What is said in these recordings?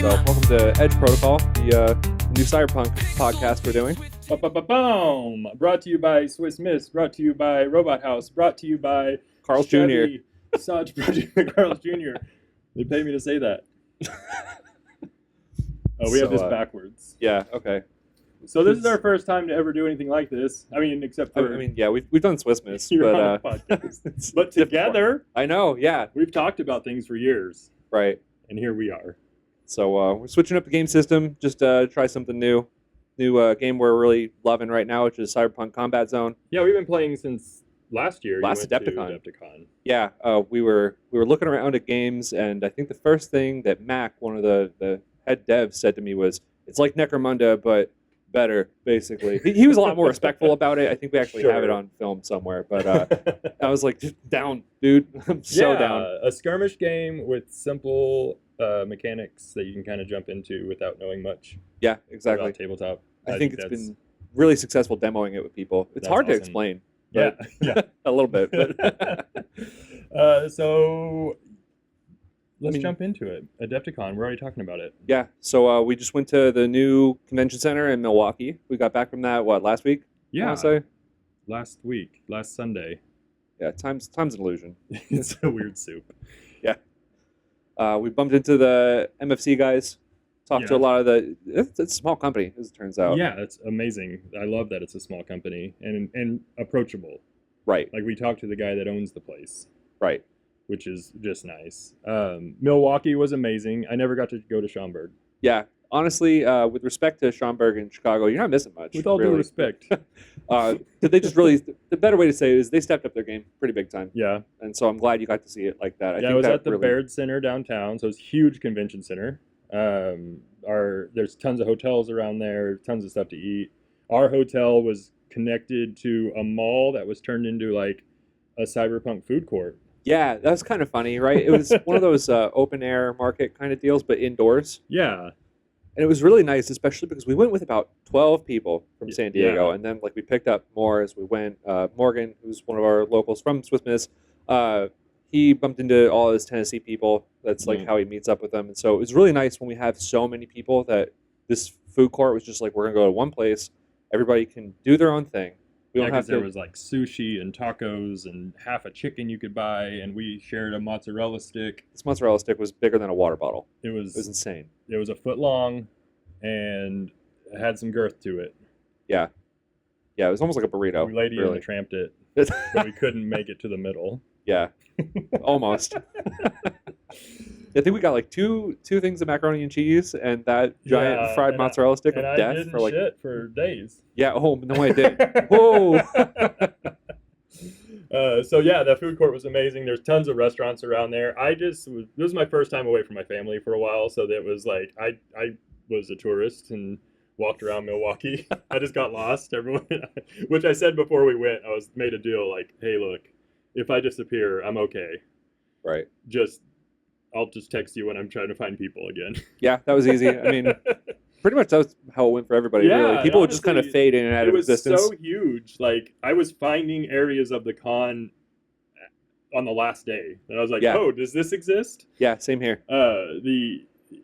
So, welcome to Edge Protocol, the new Cyberpunk podcast we're doing. Boom! Brought to you by Swiss Miss, brought to you by Robot House, brought to you by Carl's Jr. Such Project Carl's Jr. They pay me to say that. We have this backwards. Yeah, okay. So this is our first time to ever do anything like this. I mean, except for... we've done Swiss Miss, but... but together... I know, yeah. We've talked about things for years. Right. And here we are. So we're switching up the game system, just try something new. New game we're really loving right now, which is Cyberpunk Combat Zone. Yeah, we've been playing since last year. Last Adepticon. Yeah, we were looking around at games, and I think the first thing that Mac, one of the head devs, said to me was, it's like Necromunda, but better, basically. He was a lot more respectful about it. I think we actually have it on film somewhere, but I was like, down, dude. I'm so down. A skirmish game with simple mechanics that you can kind of jump into without knowing much. Yeah, exactly. About tabletop. I think it's been really successful demoing it with people. It's hard to explain. Yeah, a little bit. But so let's jump into it. Adepticon, we're already talking about it. Yeah, so we just went to the new convention center in Milwaukee. We got back from that, last week? Yeah, I want to say? Last Sunday. Yeah, time's an illusion. It's a weird soup. Yeah. We bumped into the MFC guys. Talked to a lot of it's a small company, as it turns out. Yeah, it's amazing. I love that it's a small company and approachable. Right. Like, we talked to the guy that owns the place. Right. Which is just nice. Milwaukee was amazing. I never got to go to Schaumburg. Yeah. Honestly, with respect to Schaumburg and Chicago, you're not missing much. With all due respect. Did they just really... The better way to say it is they stepped up their game pretty big time. Yeah. And so I'm glad you got to see it like that. I was at the Baird Center downtown, so it's a huge convention center. There's tons of hotels around there, tons of stuff to eat. Our hotel was connected to a mall that was turned into like a cyberpunk food court. Yeah, that was kind of funny, right? It was one of those open air market kind of deals, but indoors. Yeah. And it was really nice, especially because we went with about 12 people from San Diego, and then we picked up more as we went. Morgan, who's one of our locals from Swiss Miss, he bumped into all his Tennessee people. That's how he meets up with them. And so it was really nice when we have so many people that this food court was just like, we're going to go to one place. Everybody can do their own thing. We don't have to... there was like sushi and tacos and half a chicken you could buy, and we shared a mozzarella stick. This mozzarella stick was bigger than a water bottle. It was insane. It was a foot long, and it had some girth to it. Yeah. Yeah, it was almost like a burrito. We lady and tramped it, but we couldn't make it to the middle. Yeah, almost. I think we got like two things of macaroni and cheese and that giant fried mozzarella stick of death I didn't for shit for days. Yeah. Oh no, I did. Whoa. The food court was amazing. There's tons of restaurants around there. This was my first time away from my family for a while, so that was like I was a tourist and walked around Milwaukee. I just got lost. Everyone, which I said before we went, made a deal like, hey, look, if I disappear, I'm okay. Right. I'll just text you when I'm trying to find people again. Yeah, that was easy. I mean, pretty much that was how it went for everybody, really. People would just kind of fade in and out of existence. It was so huge. Like, I was finding areas of the con on the last day. And I was like, oh, does this exist? Yeah, same here.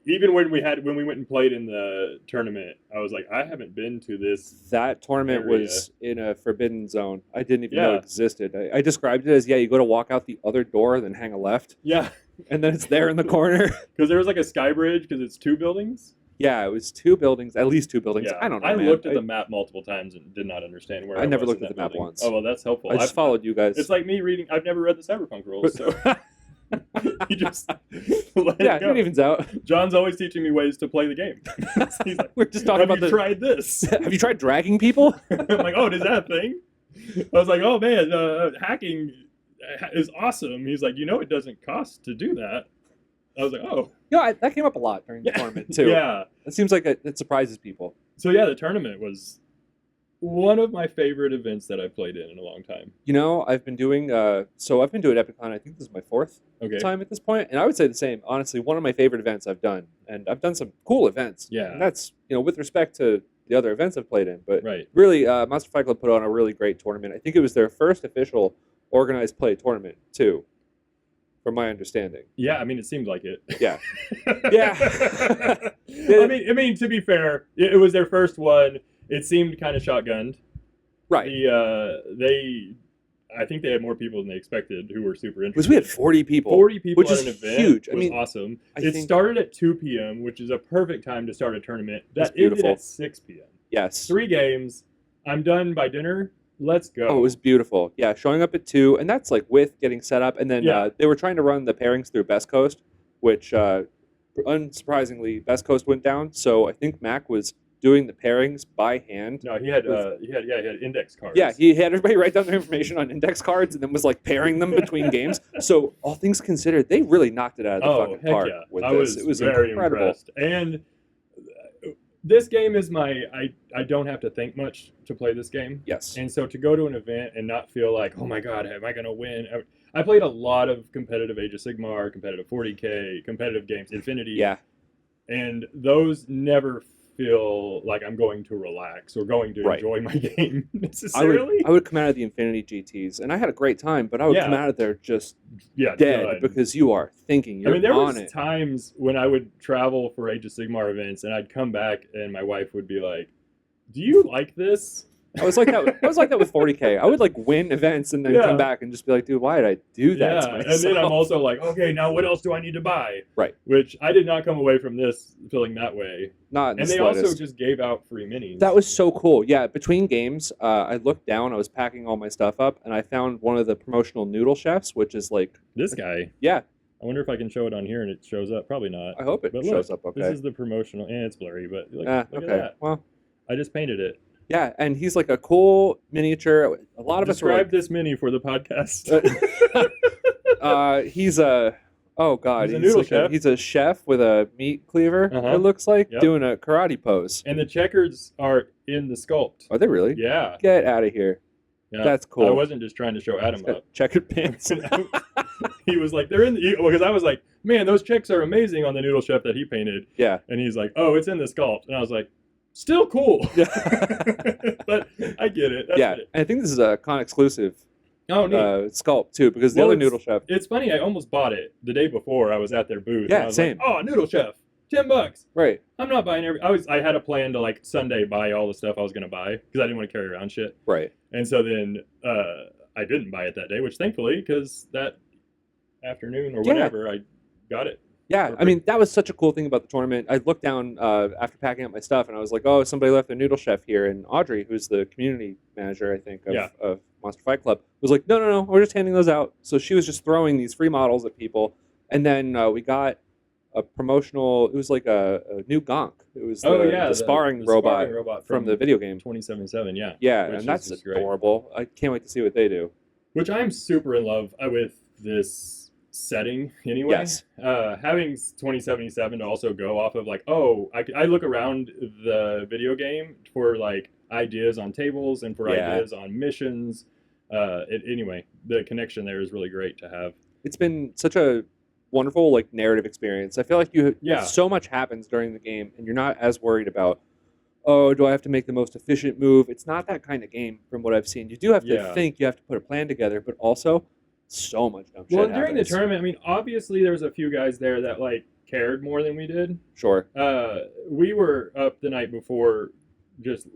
Even when we went and played in the tournament, I was like, I haven't been to this. That tournament was in a forbidden zone. I didn't even know it existed. I described it as, you go to walk out the other door, then hang a left. Yeah. And then it's there in the corner. Because there was like a sky bridge, because it's 2 buildings. Yeah, it was 2 buildings, at least 2 buildings. Yeah. I don't know, I looked at the map multiple times and did not understand where I never looked at the map once. Oh, well, that's helpful. I just followed you guys. It's like me reading. I've never read the Cyberpunk rules, so... You just let it go. It evens out. John's always teaching me ways to play the game. He's like, we're just talking about Have you tried this? Have you tried dragging people? I'm like, oh, is that a thing? I was like, oh man, hacking is awesome. He's like, it doesn't cost to do that. I was like, oh. That came up a lot during the tournament too. Yeah. It seems like it surprises people. So the tournament was one of my favorite events that I've played in a long time. I've been doing Adepticon. I think this is my 4th time at this point, and I would say the same. Honestly, one of my favorite events I've done, and I've done some cool events. Yeah, and that's with respect to the other events I've played in, but right. Really, Monster Fight Club put on a really great tournament. I think it was their first official organized play tournament too. from my understanding. Yeah, I mean, it seemed like it. Yeah. Yeah. I mean, to be fair, it was their first one. It seemed kind of shotgunned. Right. I think they had more people than they expected who were super interested. Because we had 40 people. 40 people which at is an event. Huge. Was awesome. It think started at 2 p.m., which is a perfect time to start a tournament. That ended beautiful. at 6 p.m. Yes. 3 games. I'm done by dinner. Let's go. Oh, it was beautiful. Yeah, showing up at 2, and that's like with getting set up. And then Yeah. they were trying to run the pairings through Best Coast, which unsurprisingly, Best Coast went down. So I think Mac was doing the pairings by hand. No, he had index cards. Yeah, he had everybody write down their information on index cards and then was like pairing them between games. So all things considered, they really knocked it out of the fucking park with this. It was very incredible. impressed. And this game is I don't have to think much to play this game. Yes. And so to go to an event and not feel like, oh my God, am I going to win? I played a lot of competitive Age of Sigmar, competitive 40K, competitive games, Infinity. Yeah. And those never feel like I'm going to relax or going to enjoy my game necessarily. I would come out of the Infinity GTs, and I had a great time, but I would come out of there just dead done. because you are thinking, you're on it. There was times when I would travel for Age of Sigmar events, and I'd come back, and my wife would be like, "Do you like this?" I was like that. I was like that with 40K. I would like win events and then come back and just be like, "Dude, why did I do that to myself?" And then I'm also like, "Okay, now what else do I need to buy?" Right. Which I did not come away from this feeling that way. Not in the And they slightest. also just gave out free minis. That was so cool. Yeah, between games, I looked down. I was packing all my stuff up, and I found one of the promotional noodle chefs, which is like this guy. Yeah. I wonder if I can show it on here and it shows up. Probably not. I hope it shows up okay. This is the promotional, and it's blurry, but look okay. at that. Well, I just painted it. Yeah, and he's like a cool miniature. A lot of Describe us like, this mini for the podcast. He's a he's a noodle chef. He's a chef with a meat cleaver. It looks like doing a karate pose. And the checkers are in the sculpt. Are they really? Yeah. Get out of here. Yeah. That's cool. I wasn't just trying to show Adam up. Checkered pants. He was like, they're in the, because I was like, man, those checks are amazing on the noodle chef that he painted. Yeah. And he's like, oh, it's in the sculpt. And I was like, still cool. Yeah. But I get it. That's it. And I think this is a con exclusive sculpt too, because the other noodle chef. It's funny, I almost bought it the day before I was at their booth. Yeah, and I was same. Like, oh, noodle chef, $10. Right. I'm not buying I had a plan to like Sunday buy all the stuff I was gonna buy because I didn't want to carry around shit. Right. And so then I didn't buy it that day, which thankfully, because that afternoon or whatever, I got it. Yeah, I mean, that was such a cool thing about the tournament. I looked down after packing up my stuff, and I was like, oh, somebody left their noodle chef here. And Audrey, who's the community manager, I think, of Monster Fight Club, was like, no, we're just handing those out. So she was just throwing these free models at people. And then we got a promotional, it was like a new gonk. It was the sparring robot from the video game. 2077, yeah. Yeah, and that's adorable. I can't wait to see what they do. Which I'm super in love with this setting anyway. Yes. Having 2077 to also go off of like, oh, I look around the video game for like ideas on tables and for ideas on missions. Anyway, the connection there is really great to have. It's been such a wonderful like narrative experience. I feel like so much happens during the game and you're not as worried about, oh, do I have to make the most efficient move? It's not that kind of game from what I've seen. You do have to think, you have to put a plan together, but also so much dumb shit during the tournament, I mean, obviously there was a few guys there that like cared more than we did. Sure. We were up the night before, just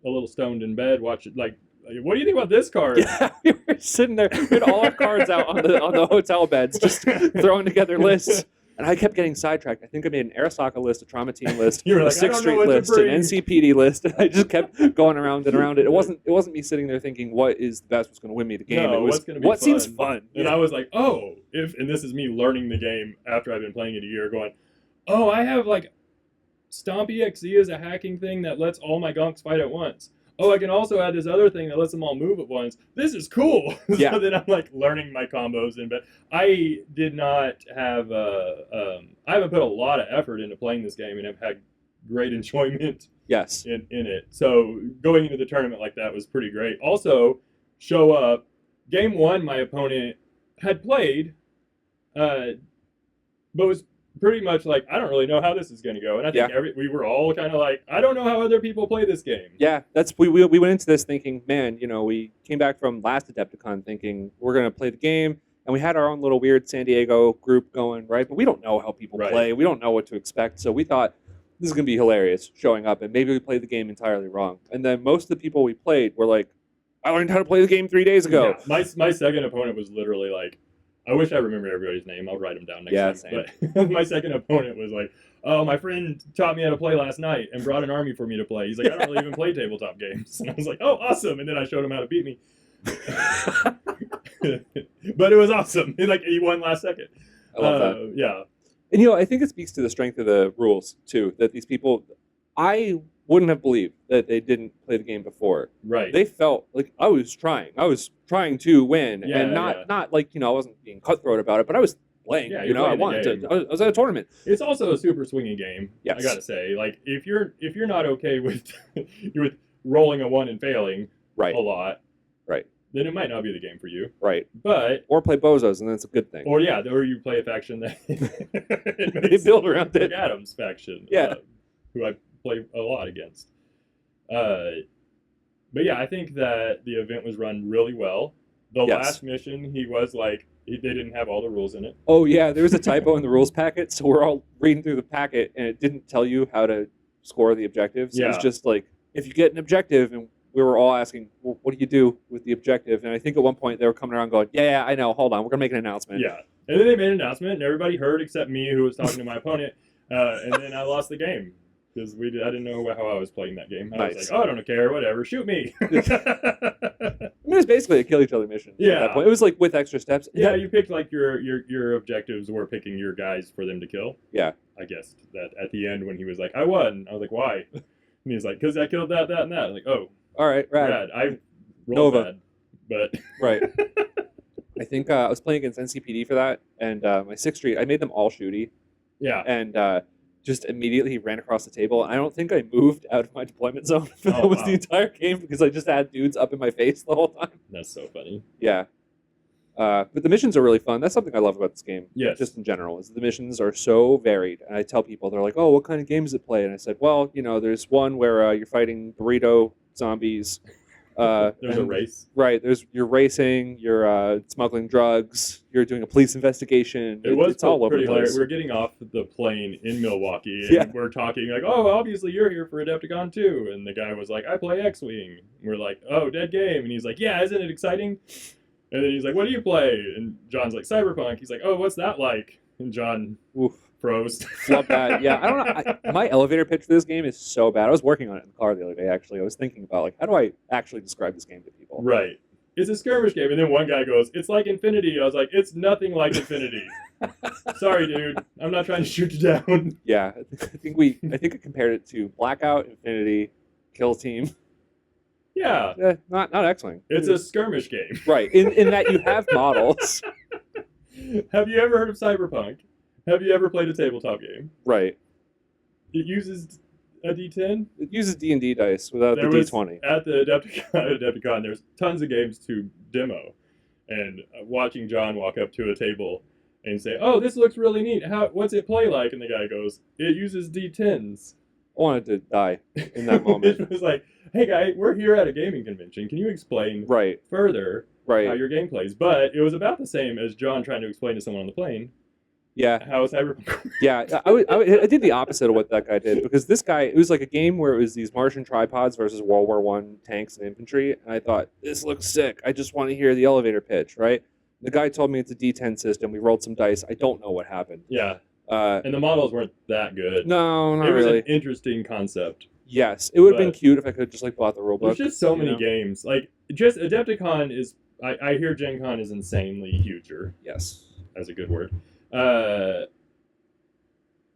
a little stoned in bed, watching like, what do you think about this card? Yeah, we were sitting there, we had all our cards out on the hotel beds, just throwing together lists. And I kept getting sidetracked. I think I made an Arasaka list, a Trauma Team list, a like, 6th Street list, an NCPD list, and I just kept going around and around it. It wasn't me sitting there thinking, what is the best, what's going to win me the game? No, it was, what seems fun? And I was like, oh, and this is me learning the game after I've been playing it a year, going, oh, I have like Stomp EXE is a hacking thing that lets all my gonks fight at once. Oh, I can also add this other thing that lets them all move at once. This is cool. Yeah. So then I'm like learning my combos, but I did not have I haven't put a lot of effort into playing this game and have had great enjoyment. Yes. In it. So going into the tournament like that was pretty great. Also, show up. Game 1, my opponent had played, but was pretty much like, I don't really know how this is going to go. And I think we were all kind of like, I don't know how other people play this game. Yeah, we went into this thinking, man, we came back from last Adepticon thinking we're going to play the game. and we had our own little weird San Diego group going, right? But we don't know how people Right. play. We don't know what to expect. So we thought this is going to be hilarious showing up, and maybe we played the game entirely wrong. And then most of the people we played were like, I learned how to play the game 3 days ago. Yeah. My second opponent was literally like, I wish I remembered everybody's name. I'll write them down next week. But my second opponent was like, oh, my friend taught me how to play last night and brought an army for me to play. He's like, I don't really even play tabletop games. And I was like, oh, awesome. And then I showed him how to beat me. But it was awesome. He won last second. I love that. Yeah. And I think it speaks to the strength of the rules too. That these people, I wouldn't have believed that they didn't play the game before. Right. They felt like I was trying. I was trying to win, Yeah, and not like I wasn't being cutthroat about it, but I was playing. Yeah, I wanted to. I was at a tournament. It's also a super swingy game. Yes. I gotta say, like if you're not okay with with rolling a 1 and failing Right. a lot, Right. then it might not be the game for you. Right. But Or play bozos, and that's a good thing. or you play a faction that They build around it. like Adam's faction. Yeah. Who I play a lot against. But yeah, I think that the event was run really well. The Yes. last mission, he was like, they didn't have all the rules in it. Oh yeah, there was a typo in the rules packet, so we're all reading through the packet, and it didn't tell you how to score the objectives. It was Yeah. just like if you get an objective, and we were all asking, well, what do you do with the objective? And I think at one point they were coming around going, yeah, I know. Hold on, we're gonna make an announcement. Yeah. And then they made an announcement, and everybody heard except me, who was talking to my opponent. And then I lost the game because I didn't know how I was playing that game. I was Nice. like, oh, I don't care, whatever, shoot me. I mean, it's basically a kill each other mission. At Yeah. that point. It was like with extra steps. Yeah, you picked like your objectives were picking your guys for them to kill. Yeah. I guess that at the end when he was like, I won, I was like, why? And he was like, because I killed that, and that. I was like, oh, All right. Rad. rad. I rolled Nova. bad, but Right. I think I was playing against NCPD for that, and my 6th Street, I made them all shooty, yeah. and just immediately ran across the table. And I don't think I moved out of my deployment zone for Oh, almost wow. the entire game because I just had dudes up in my face the whole time. That's so funny. Yeah. But the missions are really fun. That's something I love about this game. Yes. Just in general, is the missions are so varied. And I tell people, they're like, oh, what kind of games does it play? And I said, well, there's one where you're fighting burrito zombies. There's a and- race. Right. You're racing, you're smuggling drugs, you're doing a police investigation. It was it's all over pretty the hilarious. place. We were getting off the plane in Milwaukee, and Yeah. we're talking like, "Oh, obviously you're here for Adepticon too." And the guy was like, "I play X-wing." We're like, "Oh, dead game." And he's like, "Yeah, isn't it exciting?" And then he's like, "What do you play?" And John's like, "Cyberpunk." He's like, "Oh, what's that like?" And John Oof. froze. Love that. Yeah, I don't know. My elevator pitch for this game is so bad. I was working on it in the car the other day, actually. I was thinking about, like, how do I actually describe this game to people? Right. It's a skirmish game, and then one guy goes, "It's like Infinity." I was like, "It's nothing like Infinity." Sorry, dude. I'm not trying to shoot you down. Yeah, I think I compared it to Blackout, Infinity, Kill Team. Yeah. Not X-Wing. It's a skirmish game. Right, in that you have models. Have you ever heard of Cyberpunk? Have you ever played a tabletop game? Right. It uses a D10. It uses D&D dice without There the was- D20. At the Adepticon, there's tons of games to demo. And watching John walk up to a table and say, "Oh, this looks really neat. What's it play like?" And the guy goes, "It uses D10s." I wanted to die in that moment. It was like, "Hey, guy, we're here at a gaming convention. Can you explain Right, further how right. your game plays?" But it was about the same as John trying to explain to someone on the plane Yeah, how Cyberpunk. yeah. I did the opposite of what that guy did, because this guy, it was like a game where it was these Martian tripods versus World War I tanks and infantry, and I thought, this looks sick. I just want to hear the elevator pitch, right? The guy told me it's a D10 system. We rolled some dice. I don't know what happened. Yeah, and the models weren't that good. No, not it was really. an interesting concept. Yes, it would have been But- cute if I could have just like bought the rulebook. There's just so you many know? games. Like, just Adepticon is. I hear Gen Con is insanely huger. Yes. As a good word.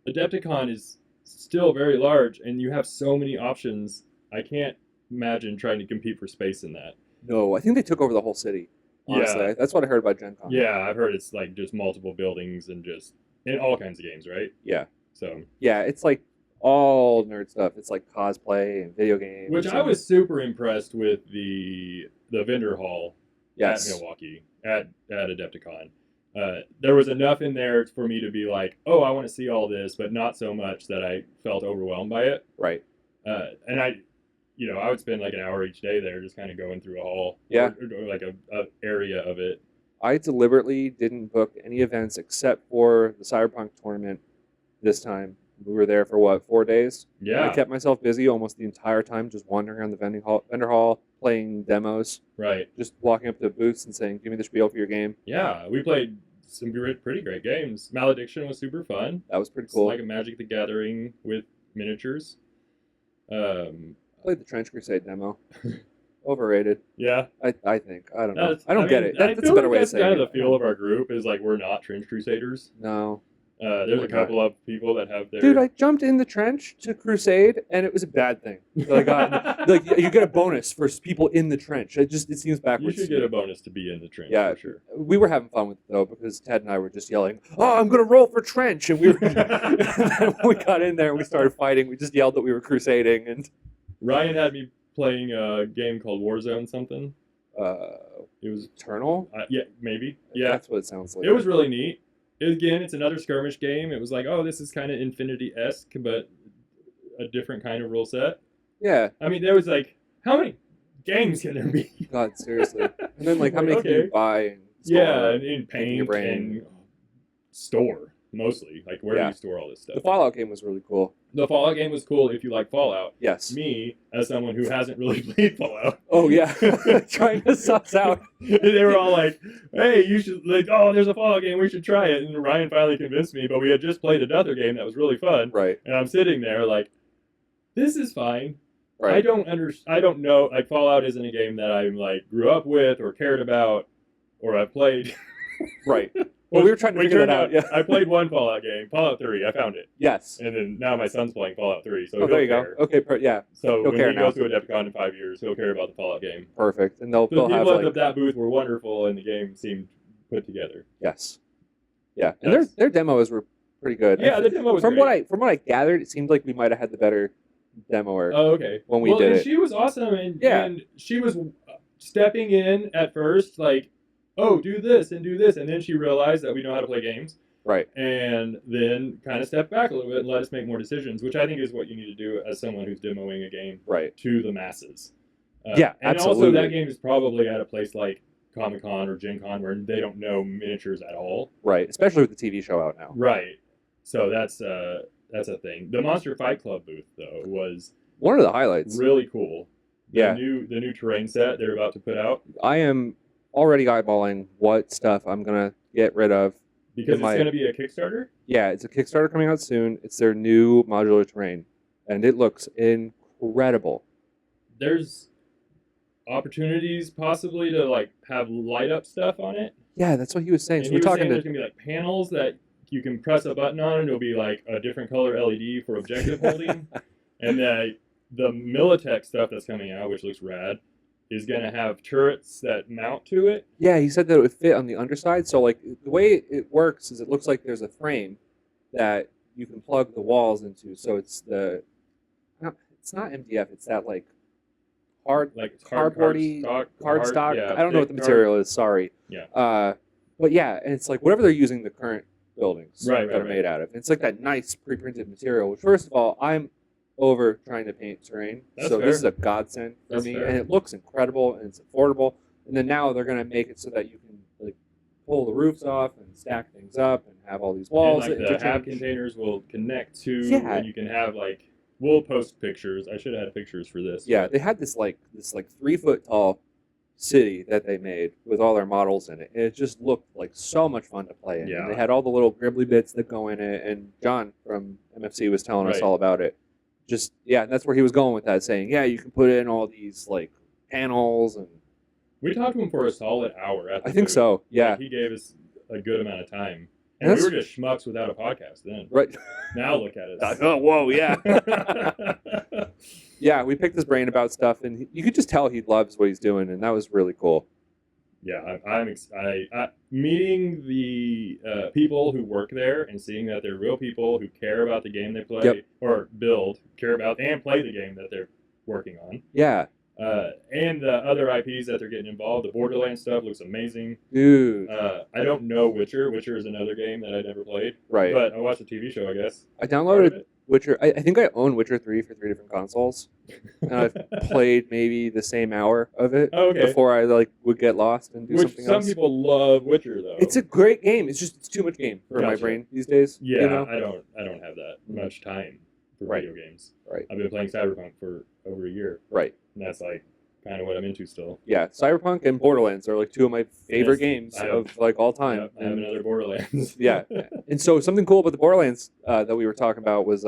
Adepticon is still very large, and you have so many options. I can't imagine trying to compete for space in that. No, I think they took over the whole city. Honestly, Yeah. that's what I heard about Gen Con. Yeah, I've heard it's like just multiple buildings and just in all kinds of games, right? Yeah. So, Yeah, it's like all nerd stuff. It's like cosplay and video games. which I and- was super impressed with the vendor hall yes. at Milwaukee at Adepticon. There was enough in there for me to be like, oh, I want to see all this, but not so much that I felt overwhelmed by it. Right. And I would spend like an hour each day there just kind of going through a hall. Yeah. Or like a area of it. I deliberately didn't book any events except for the Cyberpunk tournament this time. We were there for what, 4 days? Yeah. I kept myself busy almost the entire time, just wandering around the vendor hall, playing demos, Right. just walking up to booths and saying, "Give me the spiel for your game." Yeah, we played some pretty great games. Malediction was super fun. That was pretty It's cool. like a Magic the Gathering with miniatures. Played the Trench Crusade demo. Overrated. Yeah. I think. I don't know. That's- I don't get it. That's a feel better like way of that's saying kind of it. the feel of our group is like we're not Trench Crusaders. No. There's my a couple of people that have their... Dude, I jumped in the trench to Crusade, and it was a bad thing. So I got, like, you get a bonus for people in the trench. It seems You backwards. should get a bonus to be in the trench, Yeah, for sure. We were having fun with it, though, because Ted and I were just yelling, "Oh, I'm going to roll for trench!" And we got in there, and we started fighting. We just yelled that we were crusading, and... Ryan had me playing a game called Warzone something. It was... Eternal? Yeah, maybe. Yeah. That's what it sounds like. It was really neat. Again, it's another skirmish game. It was like, oh, this is kind of Infinity-esque, but a different kind of rule set. Yeah. I mean, there was like, how many games can there be? God, seriously. And then, like, how many can you buy and store? Yeah, and in your paint brain. and store, mostly. Like, where do you store all this stuff? The Fallout game was really cool. The Fallout game was cool if you like Fallout. Yes. Me, as someone who hasn't really played Fallout. Oh, yeah. Trying to suss out. They were all like, hey, you should, like, oh, there's a Fallout game, we should try it. And Ryan finally convinced me, but we had just played another game that was really fun. Right. And I'm sitting there like, this is fine. Right. I don't know, like, Fallout isn't a game that I, like, grew up with or cared about or I've played. Right. Well, we were trying to figure that out. Yeah. I played one Fallout game, Fallout 3. I found it. Yes. And then now my son's playing Fallout 3, so Oh, there you go. Okay, yeah. So He'll when care he now. goes to Adepticon in 5 years, he'll care about the Fallout game. Perfect. And The they'll have, people like... at that booth were wonderful, and the game seemed put together. Yes. Yeah. And their demos were pretty good. Yeah, the demo was from great. what I gathered, it seemed like we might have had the better demoer. Oh, okay. When we did and it. she was awesome, and, Yeah. and she was stepping in at first, like, oh, do this, and then she realized that we know how to play games, Right. and then kind of stepped back a little bit and let us make more decisions, which I think is what you need to do as someone who's demoing a game Right. to the masses. Yeah, and absolutely. also that game is probably at a place like Comic-Con or Gen Con where they don't know miniatures at all. Right. Especially with the TV show out now. Right. So that's a thing. The Monster Fight Club booth though was One of the highlights. really cool. Yeah. The new terrain set they're about to put out. I am already eyeballing what stuff I'm going to get rid of. Because it's going to be a Kickstarter? Yeah, it's a Kickstarter coming out soon. It's their new modular terrain. And it looks incredible. There's opportunities possibly to like have light up stuff on it. Yeah, that's what he was saying. And So he we're was talking saying to... there's going to be like panels that you can press a button on and it'll be like a different color LED for objective holding. And the Militech stuff that's coming out, which looks rad, is going to have turrets that mount to it. Yeah, he said that it would fit on the underside. So, like, the way it works is it looks like there's a frame that you can plug the walls into. So it's it's not MDF. It's that, like, cardboardy cardstock. Yeah, I don't know what the material is. Sorry. Yeah. But yeah, and it's like whatever they're using the current buildings Right, that are made out of. And it's like that nice pre-printed material. Which, first of all, I'm over trying to paint terrain, That's so fair. this is a godsend for That's me, fair. and it looks incredible and it's affordable. And then now they're gonna make it so that you can like pull the roofs off and stack things up and have all these walls. And like that the hab interchange. containers will connect to, Yeah. and you can have like, we'll post pictures. I should have had pictures for this. Yeah, they had this 3-foot tall city that they made with all their models in it. And it just looked like so much fun to play in. Yeah. And they had all the little gribbly bits that go in it, and John from MFC was telling us Right. all about it. Just that's where he was going with that, saying, yeah, you can put in all these like panels, and We talked to him for a solid hour at the I think booth. so. Yeah. Like, he gave us a good amount of time. And And we that's- were just schmucks without a podcast then. Right. Now look at us. Oh, whoa, yeah. Yeah, we picked his brain about stuff, and you could just tell he loves what he's doing, and that was really cool. Yeah, I'm meeting the people who work there and seeing that they're real people who care about the game they play Yep. or build, care about and play the game that they're working on. Yeah. And the other IPs that they're getting involved. The Borderlands stuff looks amazing. Dude. I don't know Witcher. Witcher is another game that I never played. Right. But I watched the TV show, I guess. I Part of downloaded it. Witcher. I think I own Witcher 3 for 3 different consoles, and I've played maybe the same hour of it Oh, okay. before I like would get lost and do Which something some else. people love Witcher though. It's a great game. It's just it's too much game for my Gotcha. brain these days. Yeah, you know? I don't have that much time for Right. video games. Right. I've been playing Cyberpunk for over a year, Right. and that's like kind of what I'm into still. Yeah, Cyberpunk and Borderlands are like two of my favorite Yes, games I have- of like all time. Yep, I have another Borderlands. Yeah, and so something cool about the Borderlands that we were talking about was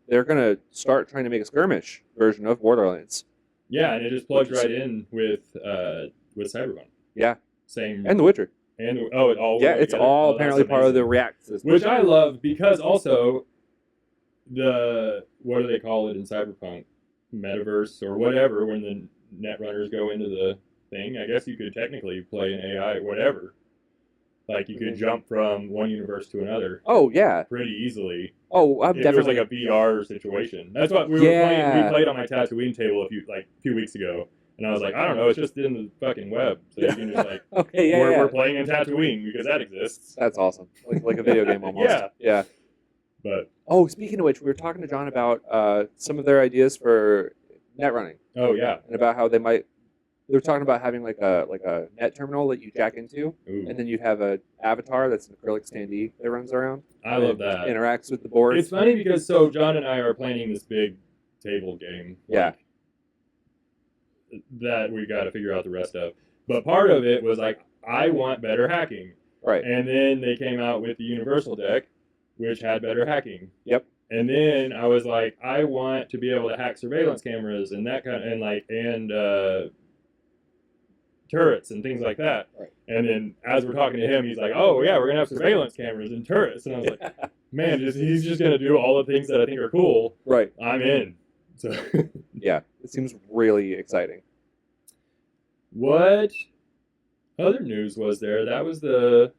they're gonna start trying to make a skirmish version of Borderlands. Yeah, and it just plugs right in with Cyberpunk. Yeah, Same and The Witcher. and it all Yeah, went it's together. all Oh, that's apparently part of the amazing. React system. Which I love because also what do they call it in Cyberpunk? Metaverse or whatever, when the netrunners go into the thing. I guess you could technically play an AI, whatever. Like you could jump from one universe to another Oh yeah. pretty easily. Oh, I'm If it was definitely like a VR situation. That's what we were Yeah. playing. We played on my Tatooine table a few weeks ago, and I was like, I don't know, it's just in the fucking web, so you can just like okay. Yeah, yeah. we're playing in Tatooine because that exists. That's awesome. Like a video game almost. Yeah. Yeah. But Oh, speaking of which, we were talking to John about some of their ideas for net running oh yeah, and about how they were talking about having like a net terminal that you jack into, ooh, and then you'd have a avatar that's an acrylic standee that runs around. I love and that. Interacts with the board. It's funny because so John and I are planning this big table game. Yeah. That we got to figure out the rest of. But part of it was like, I want better hacking. Right. And then they came out with the Universal deck, which had better hacking. Yep. And then I was like, I want to be able to hack surveillance cameras and that kind of, and turrets and things like that. Right. And then as we're talking to him, he's like, oh yeah, we're gonna have surveillance cameras and turrets. And I was like, man, he's just gonna do all the things that I think are cool. Right. I'm in. So Yeah. It seems really exciting. what other news was there? That was the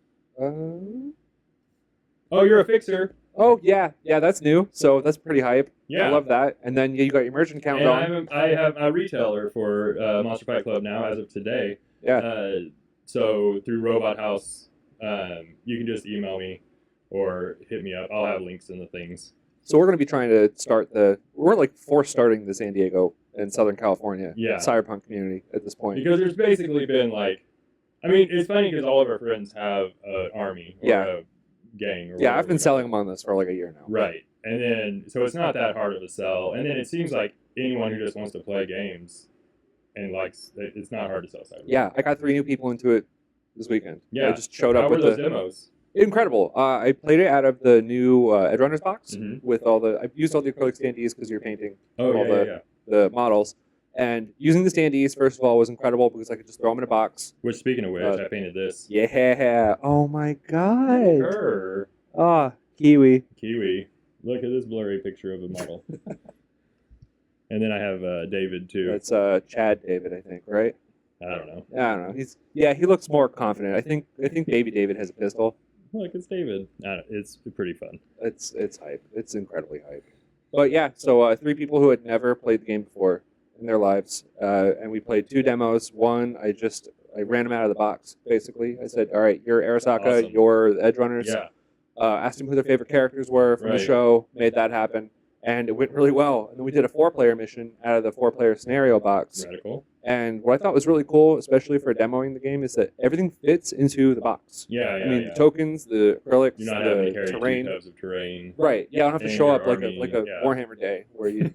oh, you're a fixer. Oh yeah, that's new. So that's pretty hype. Yeah. I love that. And then you got your merchant account And going. I have a retailer for Monster Fight Club now as of today. Yeah. So through Robot House, you can just email me or hit me up. I'll have links in the things. So we're going to be trying to start we're like force starting the San Diego and Southern California cyberpunk community at this point. Because there's basically been like, I mean, it's funny because all of our friends have an army or a gang. Or Yeah, whatever I've been selling them on this for like a year now. Right. And then, so it's not that hard of a sell. And then it seems like anyone who just wants to play games and likes, it's not hard to sell Cyberpunk. Yeah, I got 3 new people into it this weekend. Yeah. I just showed How up were with those the demos? incredible. I played it out of the new Edrunners box Mhm. with I've used all the acrylic standees because you're painting Oh, all yeah. the models. And using the standees, first of all, was incredible because I could just throw them in a box. Which, speaking of which, I painted this. Yeah. Oh my god. Her Ah, Kiwi. Kiwi. Look at this blurry picture of a model. And then I have David too. That's Chad David, I think, right? I don't know. I don't know. He looks more confident. I think Baby David has a pistol. Look, it's David. I don't know. It's pretty fun. It's hype. It's incredibly hype. But yeah, so 3 people who had never played the game before in their lives, and we played 2 demos. One, I ran them out of the box. Basically, I said, "All right, you're Arasaka, Awesome. you're the Edge Runners." Yeah. Asked them who their favorite characters were from the Right. show. Made that happen, and it went really well. And then we did a 4-player mission out of the 4-player scenario box. Radical. And what I thought was really cool, especially for demoing the game, is that everything fits into the box. Yeah. I mean, the tokens, the acrylics, You're not having to the carry terrain. 2 tubs of terrain. Right. Yeah, I don't have to And show your up like army, a yeah. Warhammer day where you.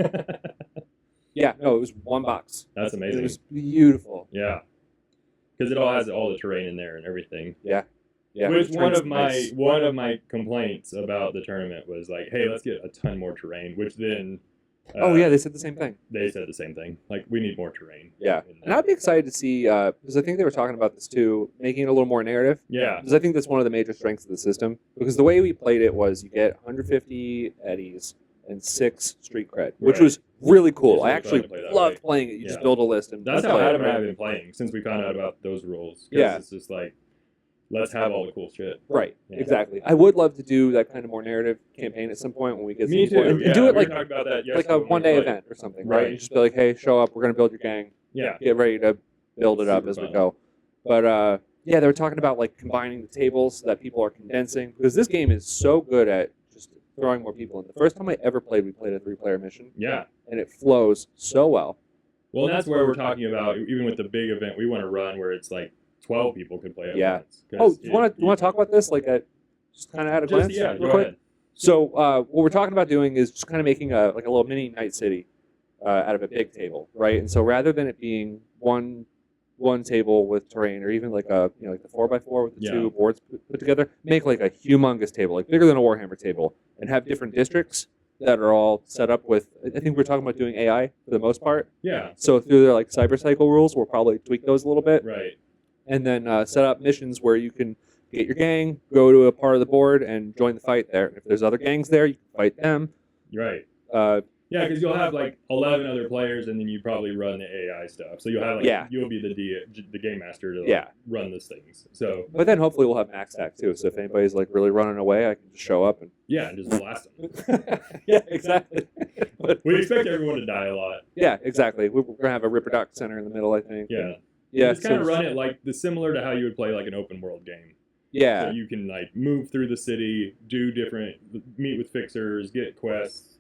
Yeah. No, it was one box. That's It amazing. was beautiful. Yeah. Because it all has all the terrain in there and everything. Yeah. Which the one terrain's of my nice. one of my complaints about the tournament was like, hey, let's get a ton more terrain. Which then. Oh yeah, they said the same thing. They said the same thing. Like, we need more terrain. Yeah, and I'd be excited to see because I think they were talking about this too, making it a little more narrative. Yeah. Because I think that's one of the major strengths of the system. Because the way we played it was you get 150 eddies and 6 street cred, which Right. was really cool. It's I really actually fun to play that loved way. playing it. You just Yeah. build a list and That's play how it, Adam and I right? have been playing since we found out about those rules. 'Cause Yeah. It's just like, let's have all the cool shit. Right, Yeah. exactly. I would love to do that kind of more narrative campaign at some point when we get some Me people too. and Yeah, do we it like were talking about that like yesterday a when we one-day played. event or something, right? Right. You just be like, hey, show up. We're gonna build your gang. Yeah. Get ready to build it up Super as we fun. go. But yeah, they were talking about like combining the tables so that people are condensing because this game is so good at just throwing more people in. The first time I ever played, we played a 3-player mission. Yeah. And it flows so well. Well, and that's where we're talking about, even with the big event we want to run where it's like 12 people can play at once. Oh, you want to talk about this? Like, just kind of at a glance? Yeah, real go quick? ahead. So what we're talking about doing is just kind of making a little mini night city out of a big table, right? And so rather than it being one table with terrain, or even like a like the 4x4 with the two boards put together, make like a humongous table, like bigger than a Warhammer table, and have different districts that are all set up with. I think we're talking about doing AI for the most part. Yeah. So through their like cyber cycle rules, we'll probably tweak those a little bit. Right. And then set up missions where you can get your gang, go to a part of the board, and join the fight there. If there's other gangs there, you can fight them. Right. Yeah, because you'll have like 11 other players, and then you probably run the AI stuff. So you'll have like you'll be the game master to like, run these things. So. But then hopefully we'll have max attack too. So if anybody's like really running away, I can just show up and. Yeah, and just blast them. Yeah, exactly. But we expect everyone to die a lot. Yeah, exactly. We're gonna have a Ripper Doc Center in the middle, I think. Yeah. Yeah. Just kind of run it like similar to how you would play like an open world game. Yeah. So you can like move through the city, meet with fixers, get quests,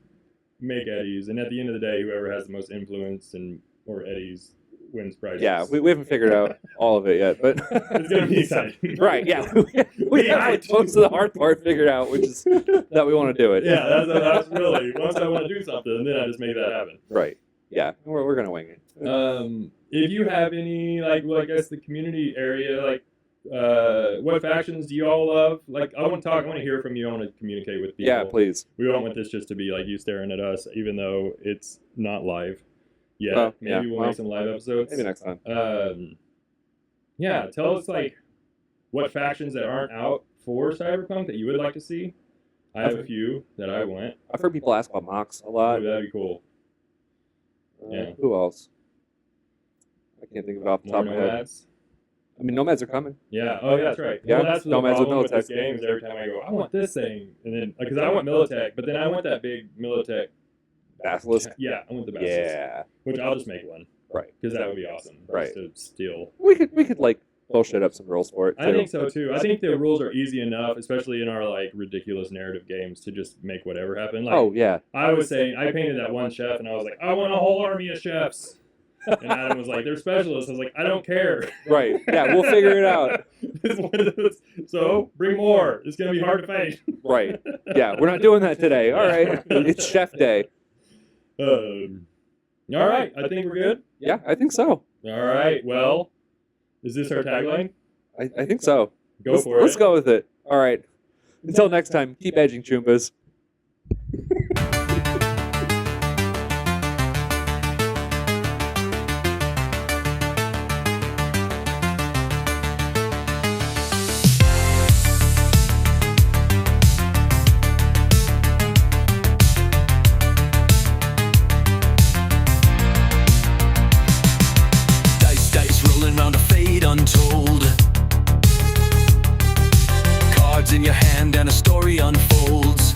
make eddies, and at the end of the day, whoever has the most influence or eddies wins prizes. Yeah, we haven't figured out all of it yet, but it's gonna be exciting. Right? Yeah, we have like most of the hard part figured out, which is that we want to do it. Yeah, that's really once I want to do something, then I just make that happen. Right. Yeah, we're gonna wing it. If you have any I guess the community area what factions do you all love? Like, I want to hear from you. I want to communicate with people. Yeah, please. We don't want this just to be like you staring at us, even though it's not live yet. Maybe we'll make some live episodes. Maybe next time. Yeah, tell us like what factions that aren't out for Cyberpunk that you would like to see. I have a few that I want. I've heard people ask about Mox a lot. Oh, that'd be cool. Yeah. Who else? I can't think of it off the top of my head. I mean, nomads are coming. Yeah. Oh, yeah, that's right. Yeah. Well, that's the nomads problem with Militech this game is every time I go, I want this thing, and then because I want Militech, but then I want that big Militech Basilisk. Yeah, I want the Basilisk. Yeah. Which I'll just make one. Right. Because that would be awesome. Right. To steal. We could like bullshit up some rules for it. I think so too. I think the rules are easy enough, especially in our like ridiculous narrative games, to just make whatever happen. Like, oh yeah. I was saying I painted that one chef, and I was like, I want a whole army of chefs. And Adam was like, they're specialists. I was like, I don't care. Right. Yeah, we'll figure it out. So bring more. It's going to be hard to fight. Right. Yeah, we're not doing that today. All right. It's chef day. All right. I think we're good. Yeah, I think so. All right. Well, is this our tagline? I think so. Let's go with it. All right. Until next time, keep edging, Choombas. Untold cards in your hand and a story unfolds.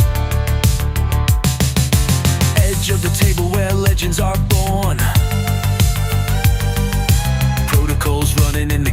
Edge of the table where legends are born. Protocols running in the